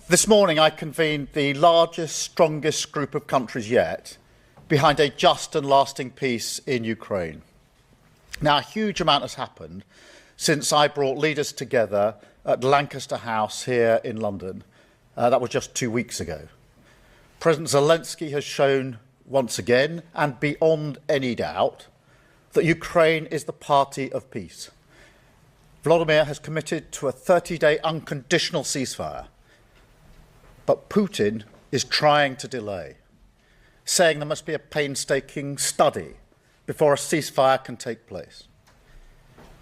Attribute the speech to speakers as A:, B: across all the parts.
A: This morning I convened the largest, strongest group of countries yet behind a just and lasting peace in Ukraine. Now, a huge amount has happened since I brought leaders together at Lancaster House here in London. That was just 2 weeks ago. President Zelensky has shown once again, and beyond any doubt, that Ukraine is the party of peace. Volodymyr has committed to a 30-day unconditional ceasefire. But Putin is trying to delay, saying there must be a painstaking study before a ceasefire can take place.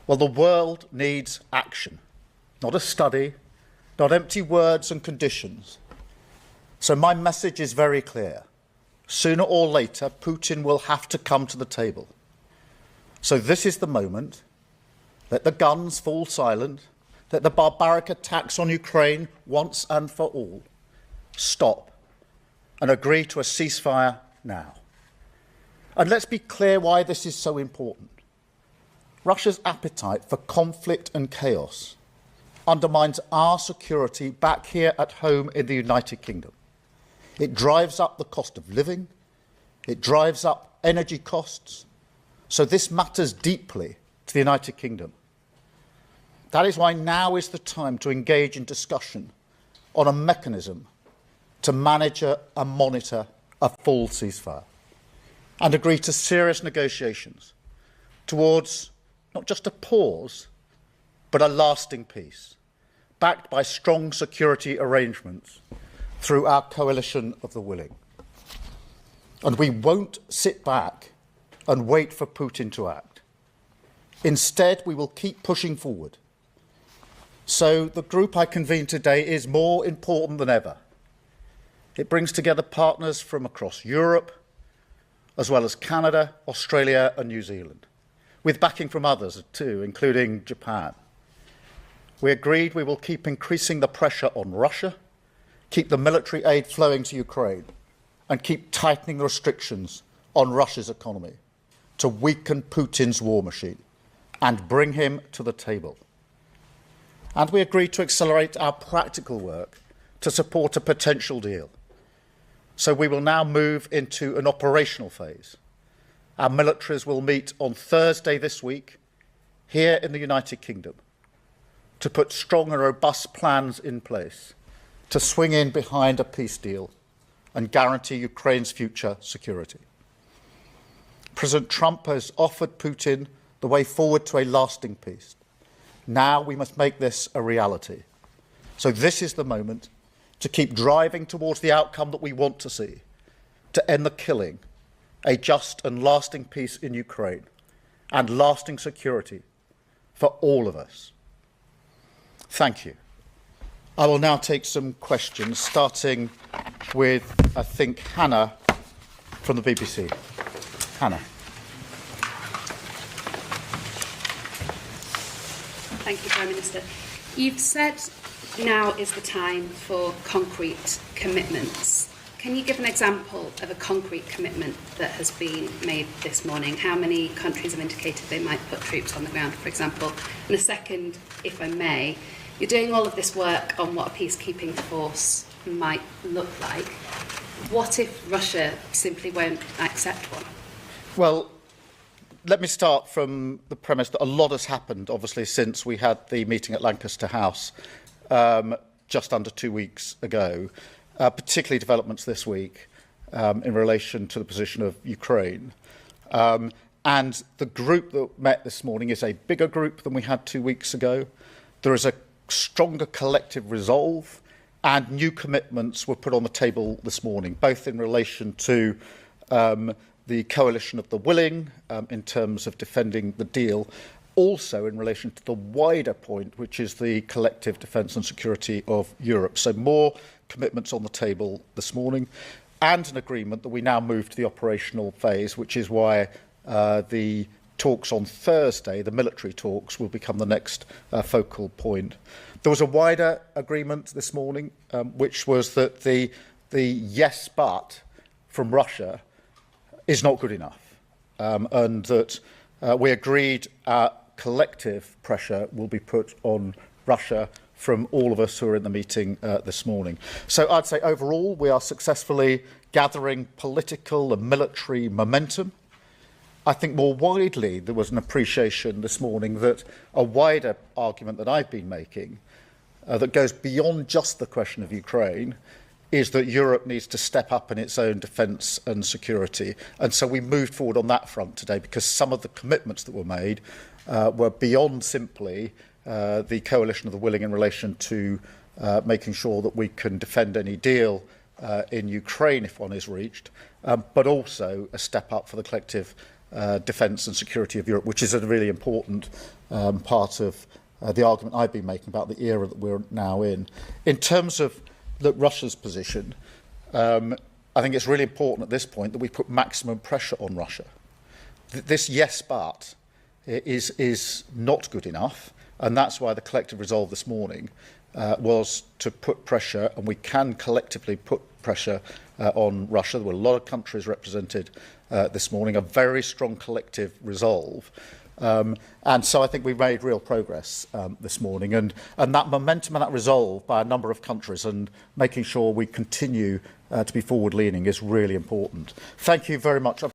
A: Well, the world needs action, not a study, not empty words and conditions. So my message is very clear. Sooner or later, Putin will have to come to the table. So this is the moment. Let the guns fall silent. Let the barbaric attacks on Ukraine once and for all stop and agree to a ceasefire now. And let's be clear why this is so important. Russia's appetite for conflict and chaos undermines our security back here at home in the United Kingdom. It drives up the cost of living. It drives up energy costs. So this matters deeply to the United Kingdom. That is why now is the time to engage in discussion on a mechanism to manage and monitor a full ceasefire and agree to serious negotiations towards not just a pause, but a lasting peace, backed by strong security arrangements through our coalition of the willing. And we won't sit back and wait for Putin to act. Instead, we will keep pushing forward. So the group I convened today is more important than ever. It brings together partners from across Europe, as well as Canada, Australia and New Zealand, with backing from others too, including Japan. We agreed we will keep increasing the pressure on Russia, keep the military aid flowing to Ukraine, and keep tightening the restrictions on Russia's economy to weaken Putin's war machine and bring him to the table. And we agreed to accelerate our practical work to support a potential deal. So we will now move into an operational phase. Our militaries will meet on Thursday this week here in the United Kingdom to put strong and robust plans in place to swing in behind a peace deal and guarantee Ukraine's future security. President Trump has offered Putin the way forward to a lasting peace. Now we must make this a reality. So this is the moment to keep driving towards the outcome that we want to see, to end the killing, a just and lasting peace in Ukraine, and lasting security for all of us. Thank you. I will now take some questions, starting with, I think, Hannah from the BBC. Hannah.
B: Thank you, Prime Minister. You've said now is the time for concrete commitments. Can you give an example of a concrete commitment that has been made this morning? How many countries have indicated they might put troops on the ground, for example? And a second, if I may, you're doing all of this work on what a peacekeeping force might look like. What if Russia simply won't accept one?
A: Well, let me start from the premise that a lot has happened, obviously, since we had the meeting at Lancaster House just under 2 weeks ago, particularly developments this week in relation to the position of Ukraine. And the group that met this morning is a bigger group than we had 2 weeks ago. There is a stronger collective resolve, and new commitments were put on the table this morning, both in relation to the coalition of the willing in terms of defending the deal, also in relation to the wider point, which is the collective defence and security of Europe. So more commitments on the table this morning, and an agreement that we now move to the operational phase, which is why the talks on Thursday, the military talks, will become the next focal point. There was a wider agreement this morning, which was that the yes but from Russia is not good enough, and that we agreed collective pressure will be put on Russia from all of us who are in the meeting this morning. So I'd say overall we are successfully gathering political and military momentum. I think more widely there was an appreciation this morning that a wider argument that I've been making that goes beyond just the question of Ukraine is that Europe needs to step up in its own defence and security. And so we moved forward on that front today because some of the commitments that were made were beyond simply the coalition of the willing in relation to making sure that we can defend any deal in Ukraine if one is reached, but also a step up for the collective defence and security of Europe, which is a really important part of the argument I've been making about the era that we're now in. In terms of Russia's position, I think it's really important at this point that we put maximum pressure on Russia. This yes but is not good enough, and that's why the collective resolve this morning was to put pressure, and we can collectively put pressure on Russia. There were a lot of countries represented this morning, a very strong collective resolve. And so I think we made real progress this morning, and that momentum and that resolve by a number of countries and making sure we continue to be forward-leaning is really important. Thank you very much.